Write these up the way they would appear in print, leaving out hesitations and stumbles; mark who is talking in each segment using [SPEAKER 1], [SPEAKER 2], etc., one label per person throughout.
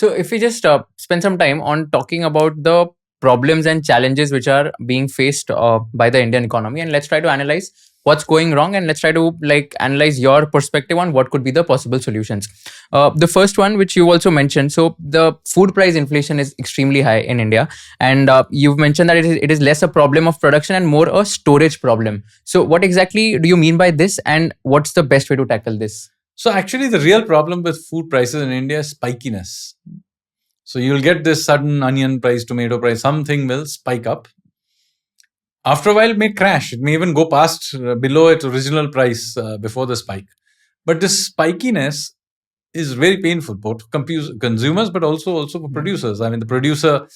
[SPEAKER 1] So if we just spend some time on talking about the problems and challenges which are being faced by the Indian economy, and let's try to analyze what's going wrong, and let's try to analyze your perspective on what could be the possible solutions. The first one, which you also mentioned, so the food price inflation is extremely high in India, and you've mentioned that it is less a problem of production and more a storage problem. So what exactly do you mean by this, and what's the best way to tackle this?
[SPEAKER 2] So actually, the real problem with food prices in India is spikiness. So you'll get this sudden onion price, tomato price, something will spike up. After a while, it may crash. It may even go past below its original price before the spike. But this spikiness is very painful both for consumers, but also for producers. I mean, the producer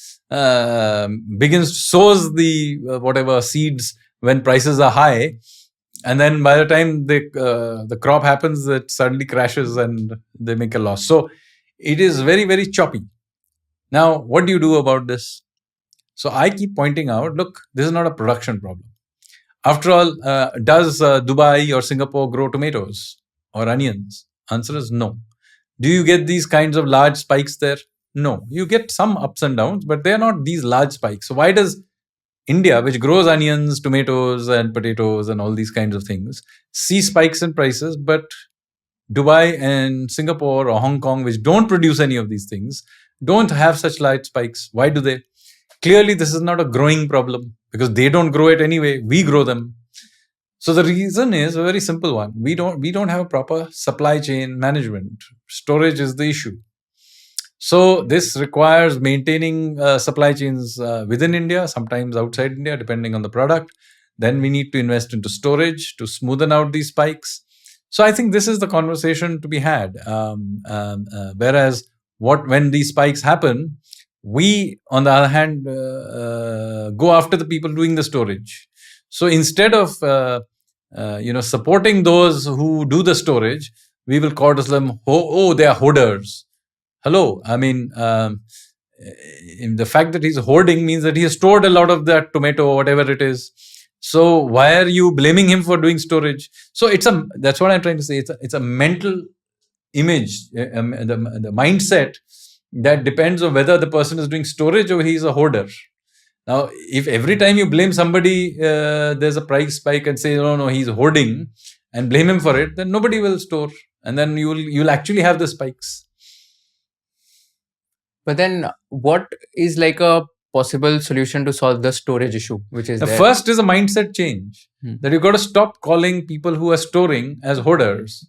[SPEAKER 2] sows the whatever seeds when prices are high. And then by the time the crop happens, it suddenly crashes and they make a loss. So it is very, very choppy. Now, what do you do about this? So I keep pointing out, look, this is not a production problem. After all, does Dubai or Singapore grow tomatoes or onions? Answer is no. Do you get these kinds of large spikes there? No. You get some ups and downs, but they're not these large spikes. So why does India, which grows onions, tomatoes, and potatoes, and all these kinds of things, see spikes in prices, but Dubai and Singapore or Hong Kong, which don't produce any of these things, don't have such large spikes? Why do they? Clearly, this is not a growing problem because they don't grow it anyway. We grow them. So the reason is a very simple one. We don't have a proper supply chain management. Storage is the issue. So this requires maintaining supply chains within India, sometimes outside India, depending on the product. Then we need to invest into storage to smoothen out these spikes. So I think this is the conversation to be had. Whereas when these spikes happen, we, on the other hand, go after the people doing the storage. So instead of supporting those who do the storage, we will call them, they are hoarders. Hello, I mean, the fact that he's hoarding means that he has stored a lot of that tomato or whatever it is. So why are you blaming him for doing storage? So that's what I'm trying to say. It's a mental image, the mindset that depends on whether the person is doing storage or he's a hoarder. Now, if every time you blame somebody, there's a price spike and say, no, he's hoarding and blame him for it, then nobody will store. And then you'll actually have the spikes.
[SPEAKER 1] But then what is a possible solution to solve the storage issue, which is
[SPEAKER 2] the first is a mindset change, that you've got to stop calling people who are storing as hoarders.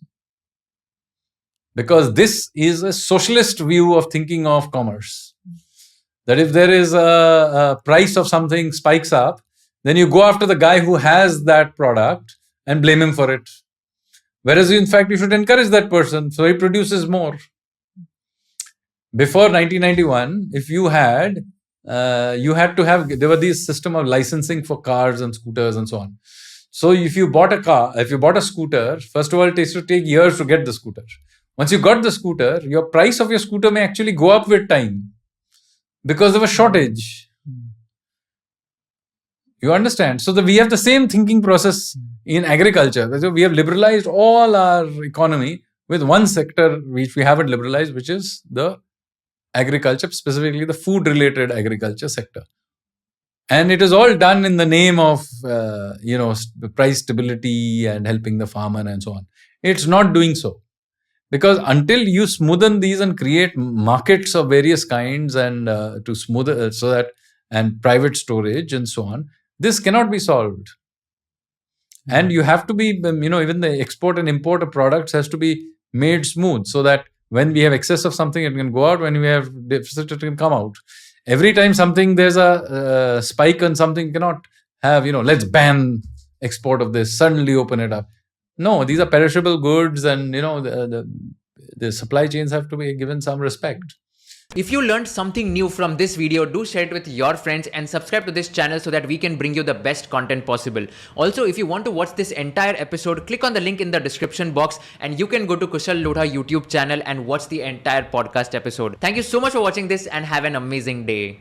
[SPEAKER 2] Because this is a socialist view of thinking of commerce. That if there is a price of something spikes up, then you go after the guy who has that product and blame him for it. Whereas in fact, you should encourage that person so he produces more. Before 1991, if you had to have, there were these system of licensing for cars and scooters and so on. So if you bought a scooter, first of all, it used to take years to get the scooter. Once you got the scooter, your price of your scooter may actually go up with time because of a shortage. You understand? So we have the same thinking process in agriculture. So we have liberalized all our economy with one sector which we haven't liberalized, which is the agriculture, specifically the food-related agriculture sector. And it is all done in the name of price stability and helping the farmer and so on. It's not doing so. Because until you smoothen these and create markets of various kinds and to smooth so that, and private storage and so on, this cannot be solved. And you have to be, even the export and import of products has to be made smooth so that when we have excess of something, it can go out. When we have deficit, it can come out. Every time there's a spike on something, cannot have, let's ban export of this, suddenly open it up. No, these are perishable goods and, the supply chains have to be given some respect.
[SPEAKER 1] If you learned something new from this video, do share it with your friends and subscribe to this channel so that we can bring you the best content possible. Also, if you want to watch this entire episode, click on the link in the description box and you can go to Kushal Lodha YouTube channel and watch the entire podcast episode. Thank you so much for watching this and have an amazing day.